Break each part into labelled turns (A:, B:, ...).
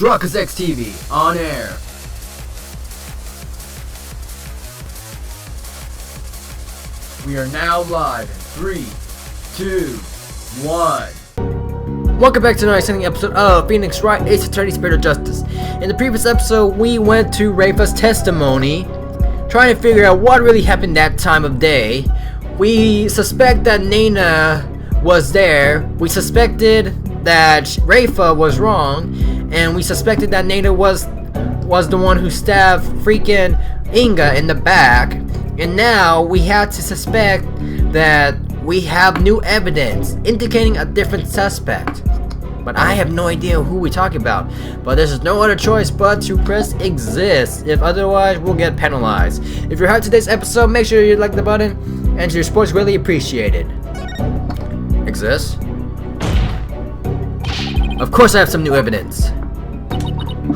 A: Truckers X TV on air. We are now live in 3, 2, 1. Welcome back to another exciting episode of Phoenix Wright, Ace Attorney Spirit of Justice. In the previous episode, we went to Rayfa's testimony, trying to figure out what really happened that time of day. We suspect that Nana was there. We suspected that Rayfa was wrong, and we suspected that Nana was the one who stabbed freaking Inga in the back. And now we had to suspect that we have new evidence indicating a different suspect. But I have no idea who we're talking about. But there's no other choice but to press exist. If otherwise, we'll get penalized. If you're hyped today's episode, make sure you like the button, and your support's really appreciated. Exist? Of course I have some new evidence.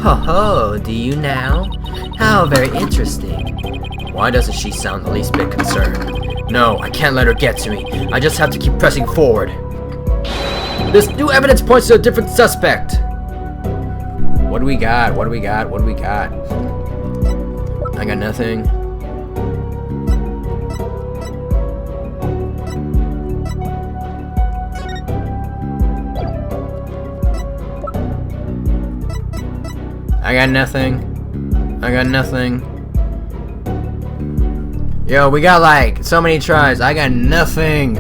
A: Ho ho, do you now? How very interesting. Why doesn't she sound the least bit concerned? No, I can't let her get to me. I just have to keep pressing forward. This new evidence points to a different suspect. What do we got? What do we got? What do we got? I got nothing. I got nothing. I got nothing. Yo, we got like so many tries. I got nothing.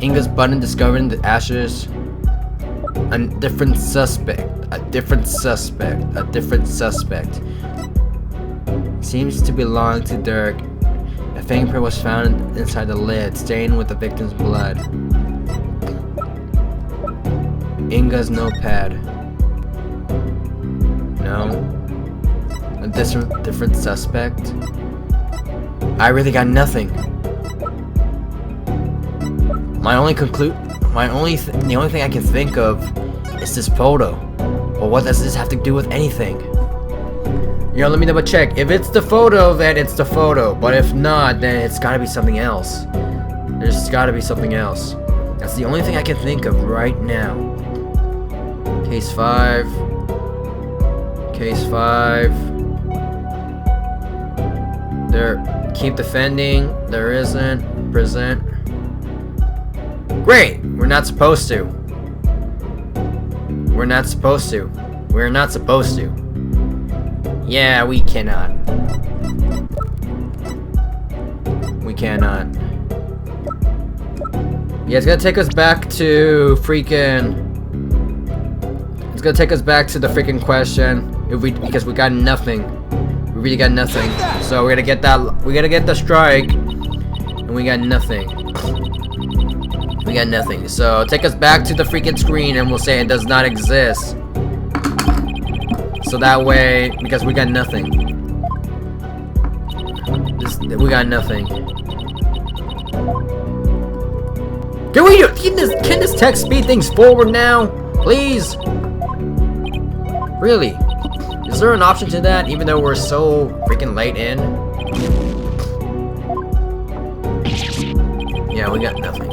A: Inga's button discovered in the ashes. A different suspect. A different suspect. A different suspect. Seems to belong to Dirk. A fingerprint was found inside the lid, stained with the victim's blood. Inga's notepad. No. A different suspect. I really got nothing. The only thing I can think of is this photo. But what does this have to do with anything? Yo, let me double check. If it's the photo, then it's the photo. But if not, then it's gotta be something else. There's gotta be something else. That's the only thing I can think of right now. Case 5. Case 5. There. Keep defending. There isn't. Present. Great! We're not supposed to. We're not supposed to. We're not supposed to. Yeah, we cannot. We cannot. Yeah, it's gonna take us back to freaking... It's gonna take us back to the freaking question. Because we got nothing. We really got nothing. So we're gonna get that. We gotta get the strike. And we got nothing. We got nothing. So take us back to the freaking screen and we'll say it does not exist. So that way, because we got nothing. We got nothing. Can this text speed things forward now? Please? Really? Is there an option to that, even though we're so freaking late in? Yeah, we got nothing.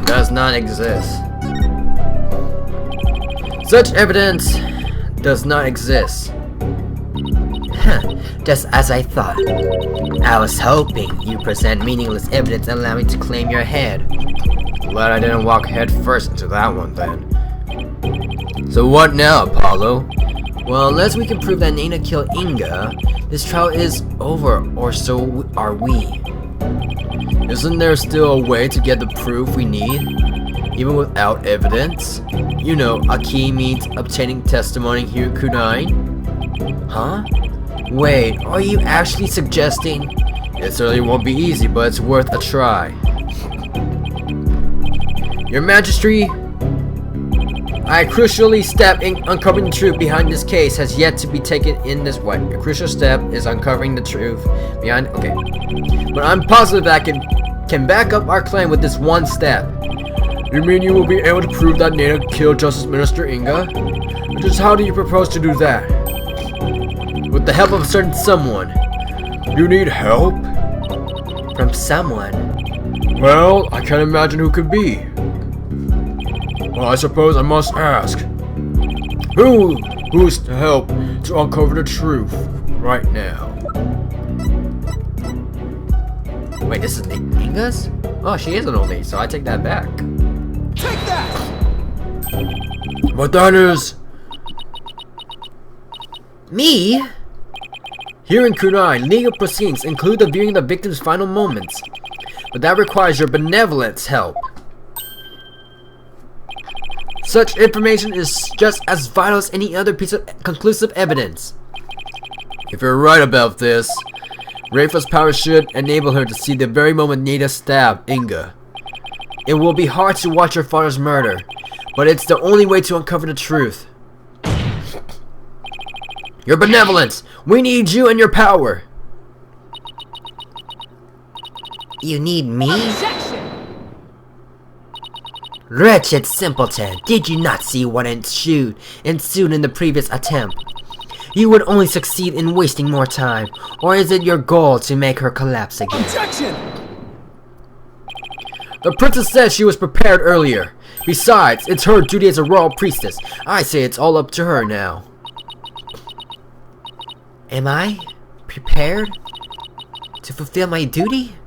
A: Does not exist. Such evidence does not exist. Huh, just as I thought. I was hoping you'd present meaningless evidence and allow me to claim your head. Glad I didn't walk head first into that one then. So what now, Apollo? Well, unless we can prove that Nana killed Inga, this trial is over, or so are we. Isn't there still a way to get the proof we need, even without evidence? You know, a key means obtaining testimony here at Khura'in. Huh? Wait, are you actually suggesting? It certainly won't be easy, but it's worth a try. Your Majesty, a crucially step in uncovering the truth behind this case has yet to be taken in this way. A crucial step is uncovering the truth behind. Okay, but I'm positive that I can back up our claim with this one step. You mean you will be able to prove that Nana killed Justice Minister Inga? Just how do you propose to do that? With the help of a certain someone. You need help? From someone? Well, I can't imagine who could be. Well, I suppose I must ask. Who's to help to uncover the truth right now? Wait, this is Inga's? Oh, she is an old lady, so I take that back.
B: Take that!
A: But that is...
C: Me?
A: Here in Khura'in, legal proceedings include the viewing the victim's final moments. But that requires your benevolence help. Such information is just as vital as any other piece of conclusive evidence. If you're right about this, Rayfa's power should enable her to see the very moment Nita stabbed Inga. It will be hard to watch her father's murder, but it's the only way to uncover the truth. Your benevolence! We need you and your power!
C: You need me?
B: Objection!
C: Wretched simpleton, did you not see what ensued in the previous attempt? You would only succeed in wasting more time, or is it your goal to make her collapse again?
B: Objection!
A: The princess said she was prepared earlier. Besides, it's her duty as a royal priestess. I say it's all up to her now.
C: Am I prepared to fulfill my duty?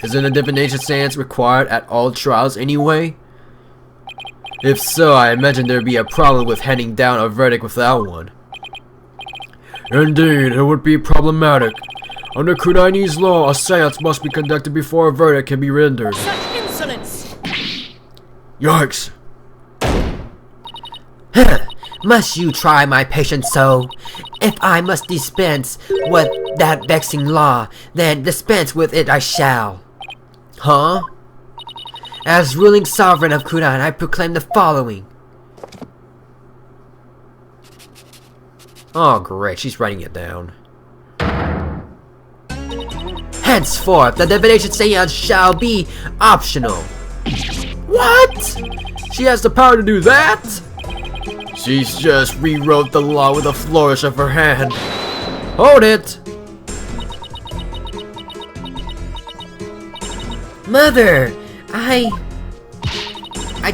A: Isn't a divination seance required at all trials anyway? If so, I imagine there'd be a problem with handing down a verdict without one. Indeed, it would be problematic. Under Khura'inese law, a seance must be conducted before a verdict can be rendered.
B: Such insolence!
A: Yikes!
C: Must you try my patience so? If I must dispense with that vexing law, then dispense with it I shall. Huh? As ruling sovereign of Khura'in, I proclaim the following.
A: Oh great, she's writing it down.
C: Henceforth, the divination seance shall be optional.
A: What? She has the power to do that? She's just rewrote the law with a flourish of her hand. Hold it!
C: Mother, I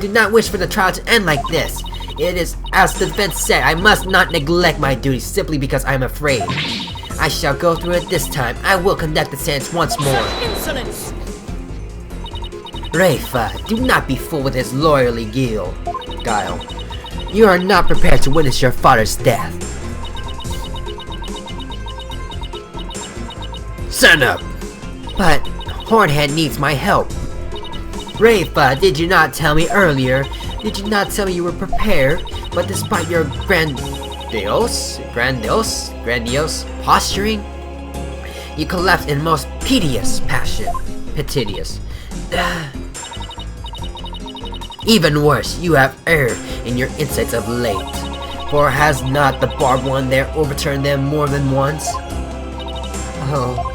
C: do not wish for the trial to end like this. It is as the defense said, I must not neglect my duties simply because I am afraid. I shall go through it this time. I will conduct the seance once more.
B: Such insolence!
C: Rayfa, do not be fooled with his lawyerly guile. You are not prepared to witness your father's death.
A: Stand up!
C: But Hornhead needs my help. Rayfa, did you not tell me earlier? Did you not tell me you were prepared? But despite your grandiose posturing, you collapsed in most piteous passion. Even worse, you have erred in your insights of late. For has not the barbed one there overturned them more than once? Oh,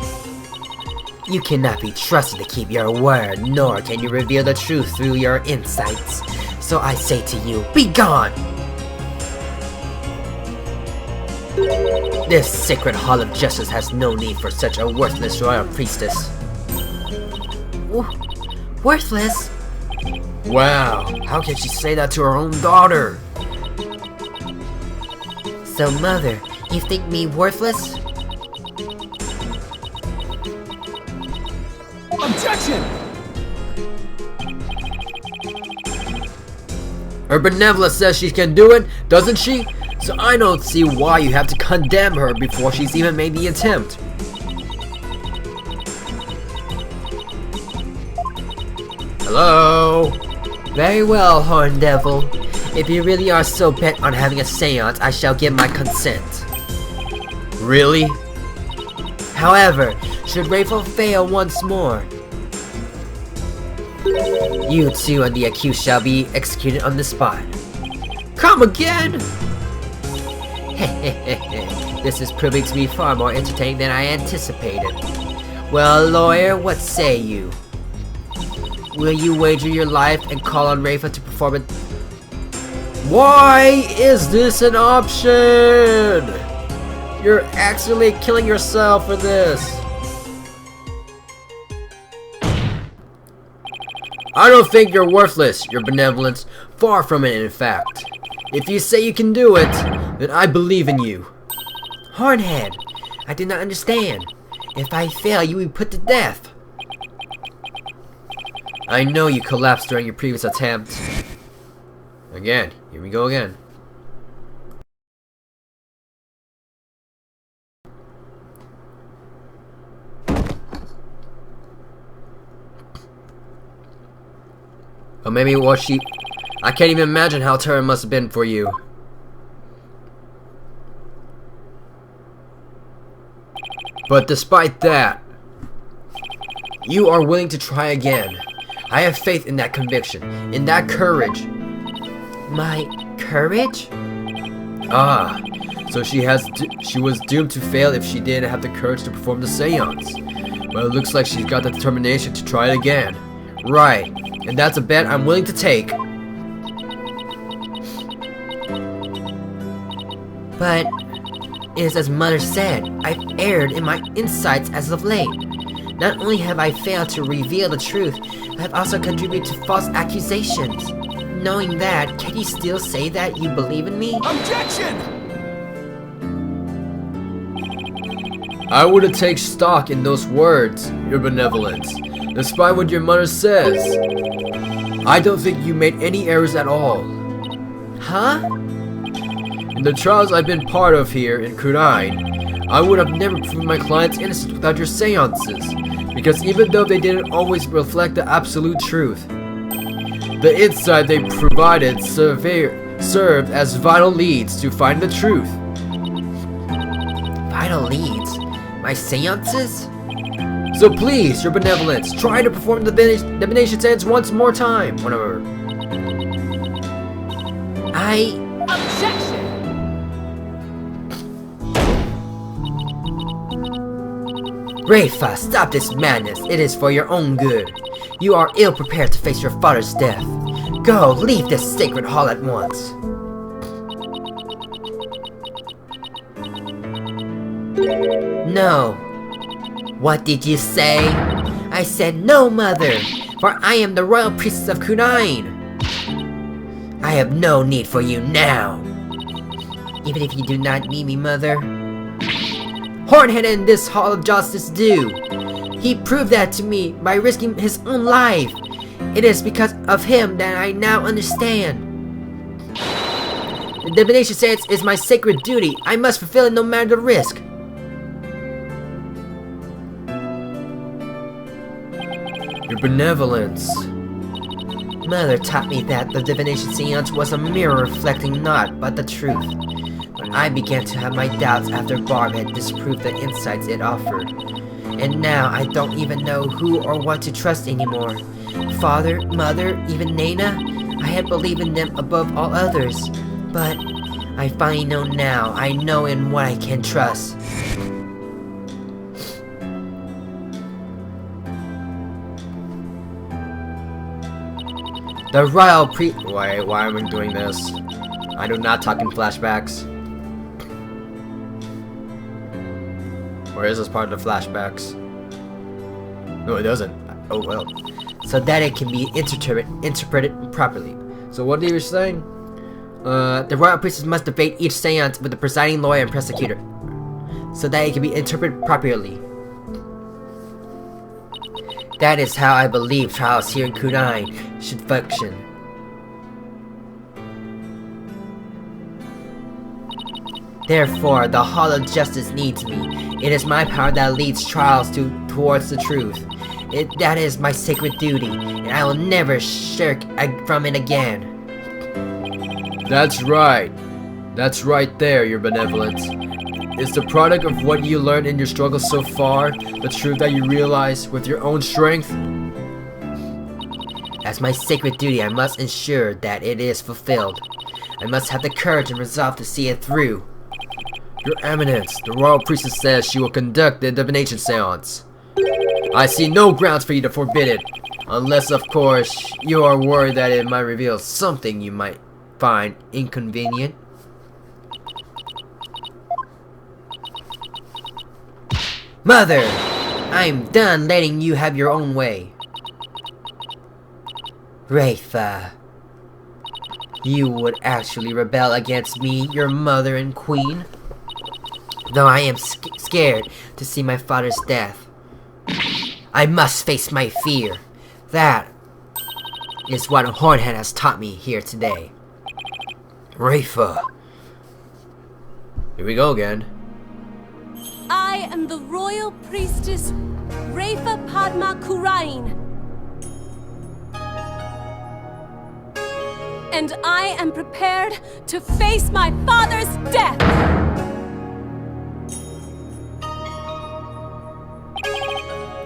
C: you cannot be trusted to keep your word, nor can you reveal the truth through your insights. So I say to you, be gone! This sacred hall of justice has no need for such a worthless royal priestess. Worthless?
A: Wow, how can she say that to her own daughter?
C: So mother, you think me worthless?
B: Objection!
A: Her benevolence says she can do it, doesn't she? So I don't see why you have to condemn her before she's even made the attempt. Hello?
C: Very well, Horn Devil. If you really are so bent on having a seance, I shall give my consent.
A: Really?
C: However, should Rayfa fail once more, you two and the accused shall be executed on the spot.
A: Come again?
C: This is proving to be far more entertaining than I anticipated. Well, lawyer, what say you? Will you wager your life and call on Rayfa to perform it?
A: Why is this an option? You're actually killing yourself for this. I don't think you're worthless, your benevolence. Far from it, in fact. If you say you can do it, then I believe in you.
C: Hornhead, I do not understand. If I fail, you will be put to death.
A: I know you collapsed during your previous attempt. Again, here we go again. Or maybe what she... I can't even imagine how terrible it must have been for you. But despite that, you are willing to try again. I have faith in that conviction, in that courage.
C: My courage?
A: Ah, so she was doomed to fail if she didn't have the courage to perform the seance. Well, it looks like she's got the determination to try it again. Right, and that's a bet I'm willing to take.
C: But it is as Mother said, I've erred in my insights as of late. Not only have I failed to reveal the truth, I have also contributed to false accusations. Knowing that, can you still say that you believe in me?
B: Objection!
A: I wouldn't take stock in those words, your benevolence, despite what your mother says. I don't think you made any errors at all.
C: Huh?
A: In the trials I've been part of here in Khura'in, I would have never proven my client's innocence without your seances, because even though they didn't always reflect the absolute truth, the insight they provided served as vital leads to find the truth.
C: Vital leads? My seances?
A: So please, your benevolence, try to perform the divination seance once more time. Whatever.
B: Objection!
C: Rayfa, stop this madness. It is for your own good. You are ill prepared to face your father's death. Go, leave this sacred hall at once. No. What did you say? I said no, mother, for I am the royal priestess of Khura'in. I have no need for you now. Even if you do not need me, mother. Hornhead in this Hall of Justice do. He proved that to me by risking his own life. It is because of him that I now understand. The divination seance is my sacred duty. I must fulfill it no matter the risk.
A: Your benevolence.
C: Mother taught me that the divination seance was a mirror reflecting naught but the truth. But I began to have my doubts after Barb had disproved the insights it offered. And now I don't even know who or what to trust anymore. Father, Mother, even Nana, I had believed in them above all others. But I finally know now. I know in what I can trust.
A: The royal Why am I doing this? I do not talk in flashbacks. Or is this part of the flashbacks? No, it doesn't. Oh well.
C: So that it can be interpreted properly.
A: So what are you saying?
C: The royal priestess must debate each seance with the presiding lawyer and prosecutor, so that it can be interpreted properly. That is how I believe trials here in Khura'in should function. Therefore, the Hall of Justice needs me. It is my power that leads trials towards the truth. That is my sacred duty, and I will never shirk from it again.
A: That's right. That's right there, your benevolence. Is the product of what you learned in your struggles so far the truth that you realize with your own strength?
C: As my sacred duty, I must ensure that it is fulfilled. I must have the courage and resolve to see it through.
A: Your Eminence, the royal priestess says she will conduct the divination seance. I see no grounds for you to forbid it, unless of course you are worried that it might reveal something you might find inconvenient.
C: Mother, I'm done letting you have your own way. Rayfa. you would actually rebel against me, your mother and queen? Though I am scared to see my father's death, I must face my fear. That is what Hornhead has taught me here today.
A: Rayfa. Here we go again.
B: I am the royal priestess Rayfa Padma Khura'in. And I am prepared to face my father's death.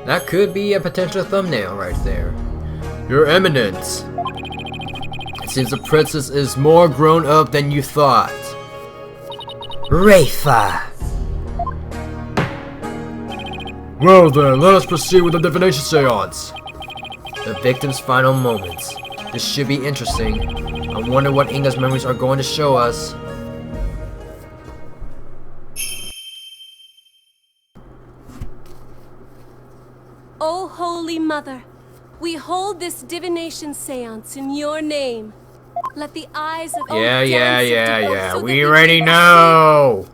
A: That could be a potential thumbnail right there. Your Eminence. It seems the princess is more grown up than you thought.
C: Rayfa!
A: Well then, let us proceed with the divination seance. The victim's final moments. This should be interesting. I wonder what Inga's memories are going to show us.
B: O Holy Mother, we hold this divination seance in your name. Let the eyes of
A: Yeah. We already know.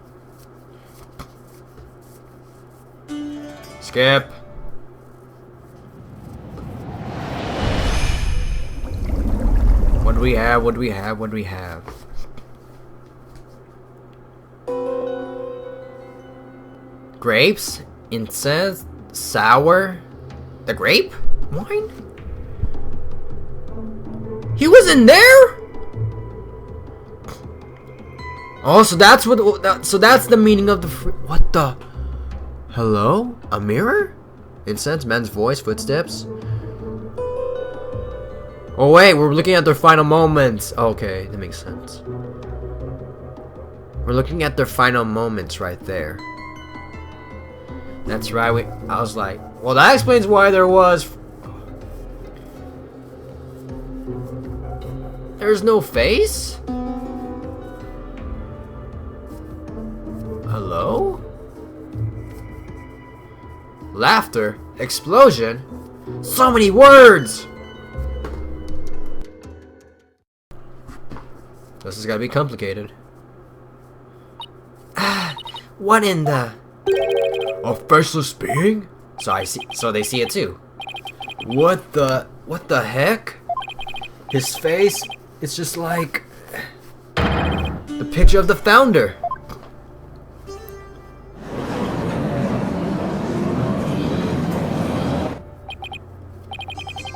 A: Skip. What do we have? Grapes? Incense? Sour? The grape? Wine? He was in there? Oh, so that's the meaning of the what the? Hello? A mirror? Incense, men's voice, footsteps. Oh wait, we're looking at their final moments. Okay, that makes sense. We're looking at their final moments right there. That's right, I was like, well that explains why there's no face? Hello? Laughter? Explosion? So many words! This is gonna be complicated.
C: What in the...
A: A faceless being? So they see it too. What the heck? His face, it's just like the picture of the founder.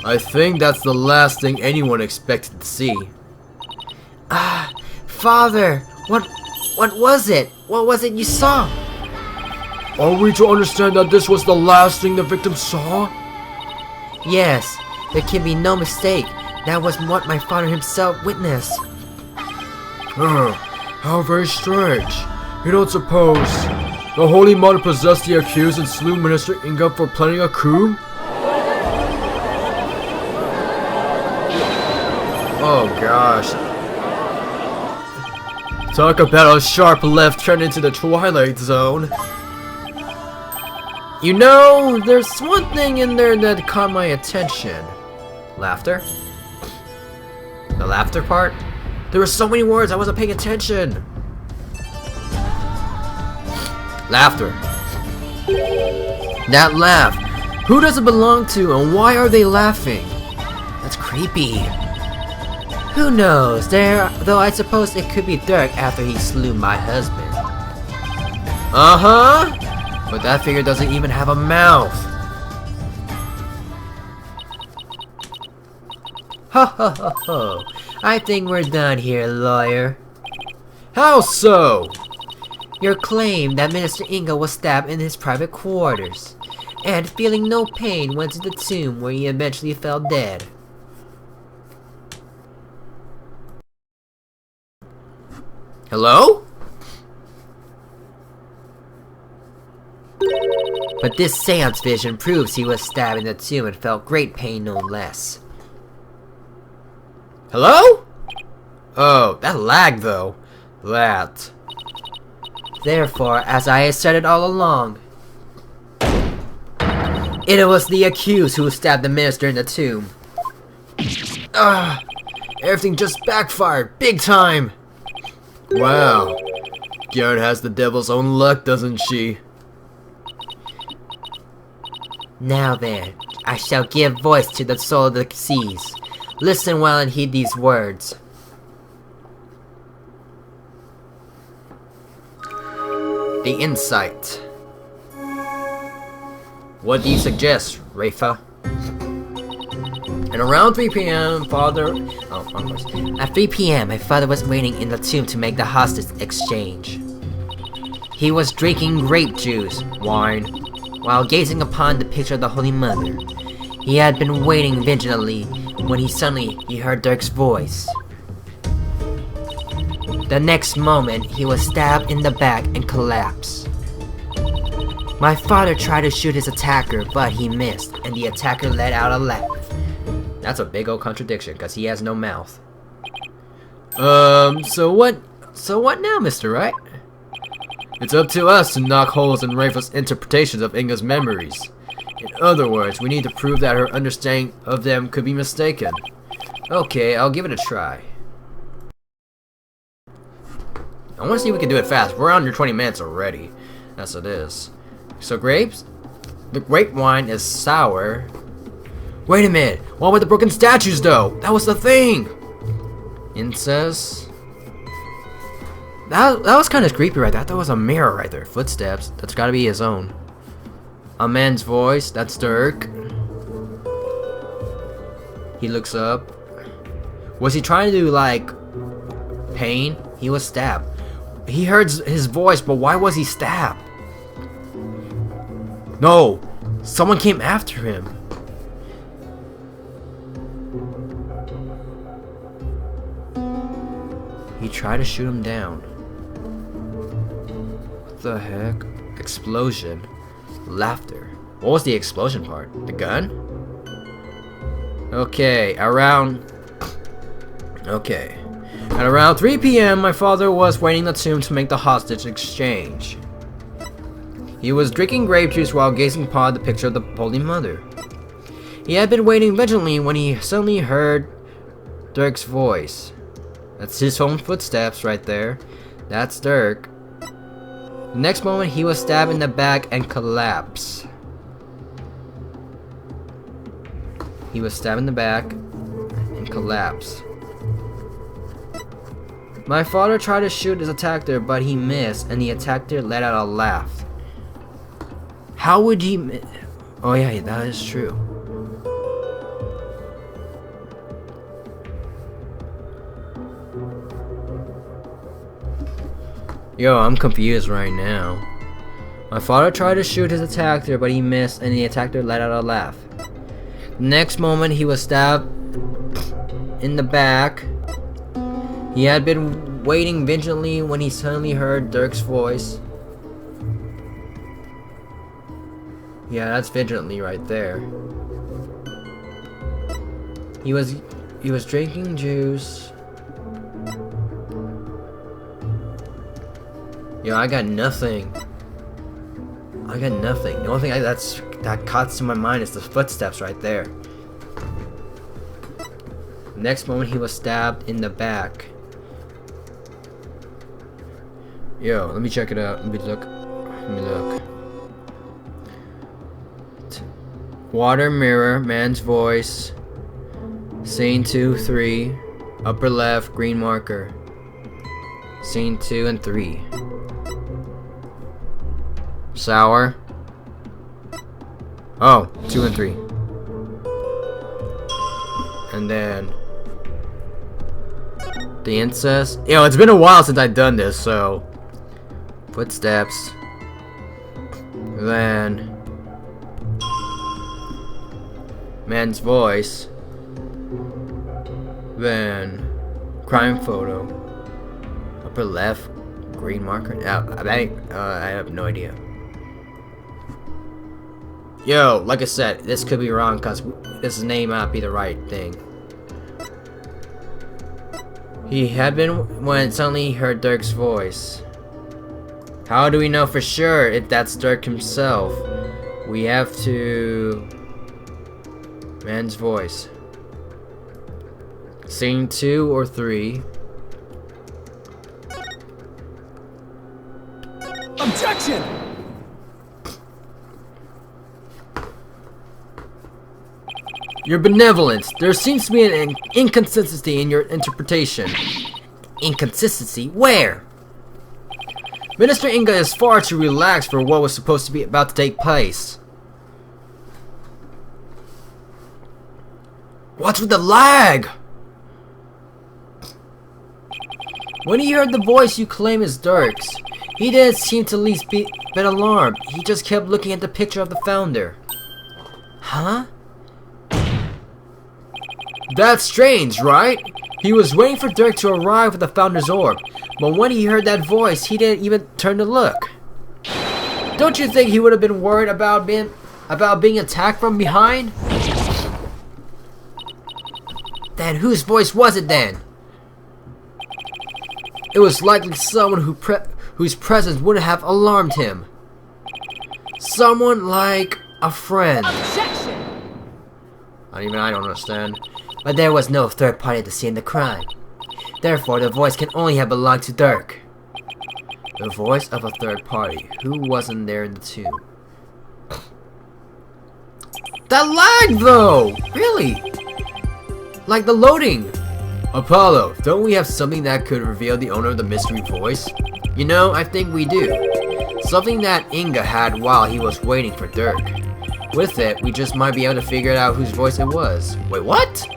A: I think that's the last thing anyone expected to see.
C: Father, what was it? What was it you saw?
A: Are we to understand that this was the last thing the victim saw?
C: Yes, there can be no mistake. That was what my father himself witnessed.
A: How very strange. You don't suppose the Holy Mother possessed the accused and slew Minister Inga for planning a coup? Oh gosh. Talk about a sharp left turn into the Twilight Zone. You know, there's one thing in there that caught my attention. Laughter? The laughter part? There were so many words, I wasn't paying attention. Laughter. That laugh. Who does it belong to and why are they laughing? That's creepy.
C: Who knows? Though I suppose it could be Dirk after he slew my husband.
A: Uh-huh. But that figure doesn't even have a mouth.
C: Ho ho ho ho. I think we're done here, lawyer.
A: How so?
C: Your claim that Minister Inga was stabbed in his private quarters, and feeling no pain went to the tomb where he eventually fell dead.
A: Hello?
C: But this seance vision proves he was stabbed in the tomb and felt great pain no less.
A: Hello? Oh, that lagged though. That.
C: Therefore, as I had said it all along, it was the accused who stabbed the minister in the tomb.
A: Everything just backfired, big time! Wow. Garrett has the devil's own luck, doesn't she?
C: Now then, I shall give voice to the soul of the seas. Listen well and heed these words.
A: The insight. What do you suggest, Rayfa? And around 3 p.m.,
C: At 3 p.m., my father was waiting in the tomb to make the hostage exchange. He was drinking grape juice, wine, while gazing upon the picture of the Holy Mother. He had been waiting vigilantly when he heard Dirk's voice. The next moment, he was stabbed in the back and collapsed. My father tried to shoot his attacker, but he missed, and the attacker let out a laugh.
A: That's a big old contradiction, because he has no mouth. So what now, Mr. Wright? It's up to us to knock holes in Rayfa's interpretations of Inga's memories. In other words, we need to prove that her understanding of them could be mistaken. Okay, I'll give it a try. I want to see if we can do it fast. We're under 20 minutes already. Yes, it is. So grapes? The grape wine is sour. Wait a minute. What with the broken statues, though? That was the thing. Incest. That was kind of creepy right there. That was a mirror right there. Footsteps. That's got to be his own. A man's voice. That's Dirk. He looks up. Was he trying to do like pain? He was stabbed. He heard his voice, but why was he stabbed? No! Someone came after him. He tried to shoot him down. What the heck? Explosion. Laughter. What was the explosion part? The gun? Okay, Okay. At around 3 p.m., my father was waiting in the tomb to make the hostage exchange. He was drinking grape juice while gazing upon the picture of the Holy Mother. He had been waiting vigilantly when he suddenly heard Dirk's voice. That's his own footsteps right there. That's Dirk. The next moment, he was stabbed in the back and collapsed. He was stabbed in the back and collapsed. My father tried to shoot his attacker, but he missed, and the attacker let out a laugh. How would he Oh yeah, that is true. Yo, I'm confused right now. My father tried to shoot his attacker, but he missed, and the attacker let out a laugh. The next moment, he was stabbed in the back. He had been waiting vigilantly when he suddenly heard Dirk's voice. Yeah, that's vigilantly right there. He was drinking juice. Yo, I got nothing. The only thing that caught to my mind is the footsteps right there. Next moment, he was stabbed in the back. Yo, let me check it out. Let me look. Water mirror, man's voice. Scene 2, 3. Upper left, green marker. Scene 2 and 3. Sour. Oh, 2 and 3. And then the incest. Yo, it's been a while since I've done this, so footsteps. Then man's voice. Then crime photo. Upper left, green marker. I have no idea. Yo, like I said, this could be wrong because this may not be the right thing. He had been when suddenly he heard Dirk's voice. How do we know for sure if that's Dirk himself? We have to... Man's voice. Scene 2 or 3.
D: Objection!
A: Your benevolence. There seems to be an inconsistency in your interpretation.
C: Inconsistency? Where?
A: Minister Inga is far too relaxed for what was supposed to be about to take place. What's with the lag? When he heard the voice you claim is Dirk's, he didn't seem to at least been alarmed. He just kept looking at the picture of the founder.
C: Huh?
A: That's strange, right? He was waiting for Dirk to arrive with the founder's orb, but when he heard that voice, he didn't even turn to look. Don't you think he would have been worried about being attacked from behind?
C: Then whose voice was it then?
A: It was likely someone whose presence wouldn't have alarmed him. Someone like a friend.
B: Objection!
A: I don't understand.
C: But there was no third party at the scene of the crime. Therefore, the voice can only have belonged to Dirk.
A: The voice of a third party. Who wasn't there in the tomb? That lag though! Really? Like the loading. Apollo, don't we have something that could reveal the owner of the mystery voice? You know, I think we do. Something that Inga had while he was waiting for Dirk. With it, we just might be able to figure out whose voice it was. Wait, what?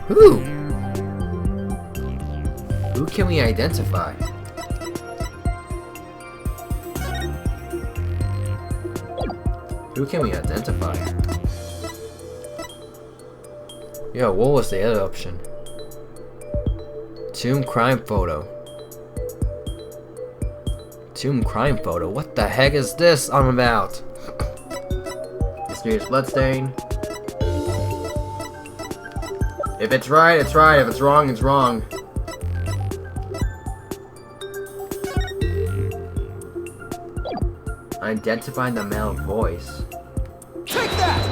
A: Who? Who can we identify? Who can we identify? Yo, what was the other option? Tomb crime photo. Tomb crime photo? What the heck is this I'm about? Mysterious bloodstain. If it's right, it's right. If it's wrong, it's wrong. Identifying the male voice.
D: Take that!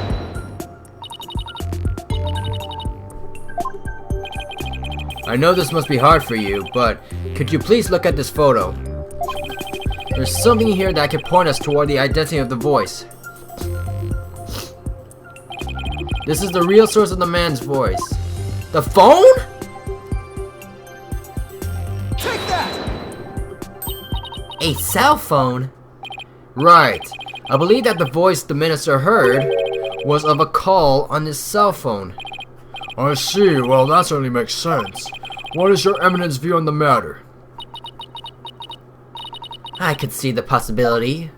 A: I know this must be hard for you, but could you please look at this photo? There's something here that can point us toward the identity of the voice. This is the real source of the man's voice. The phone?
D: Take that!
C: A cell phone?
A: Right. I believe that the voice the minister heard was of a call on his cell phone. I see. Well, that certainly makes sense. What is your eminence view on the matter?
C: I could see the possibility.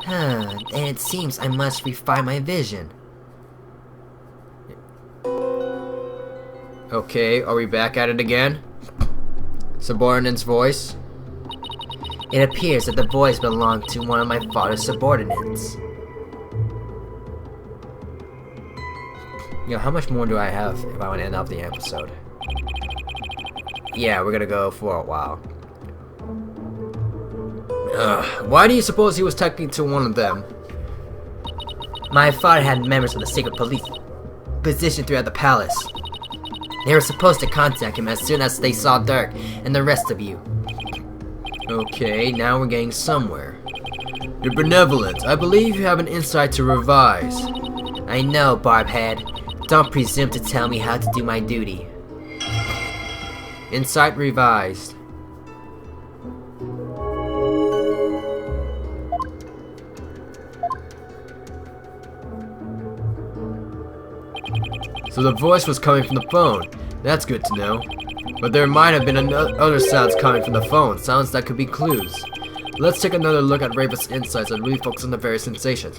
C: And it seems I must refine my vision.
A: Okay, are we back at it again? Subordinate's voice.
C: It appears that the voice belonged to one of my father's subordinates.
A: Yo, how much more do I have if I want to end off the episode? Yeah, we're gonna go for a while. Why do you suppose he was talking to one of them?
C: My father had members of the secret police positioned throughout the palace. They were supposed to contact him as soon as they saw Dirk and the rest of you.
A: Okay, now we're getting somewhere. You're benevolent. I believe you have an insight to revise.
C: I know, Barbhead. Don't presume to tell me how to do my duty.
A: Insight revised. So the voice was coming from the phone. That's good to know. But there might have been other sounds coming from the phone, sounds that could be clues. Let's take another look at Rayfa's insights and really focus on the various sensations.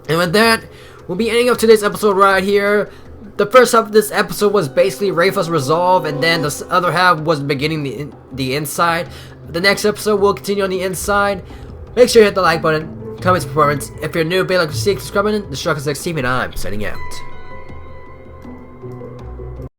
A: And with that, we'll be ending up today's episode right here. The first half of this episode was basically Rayfa's resolve, and then the other half was beginning the inside. The next episode will continue on the inside. Make sure you hit the like button, comment your performance. If you're new, be like to see, subscribe button. The Struck is Next Team, and I'm signing out.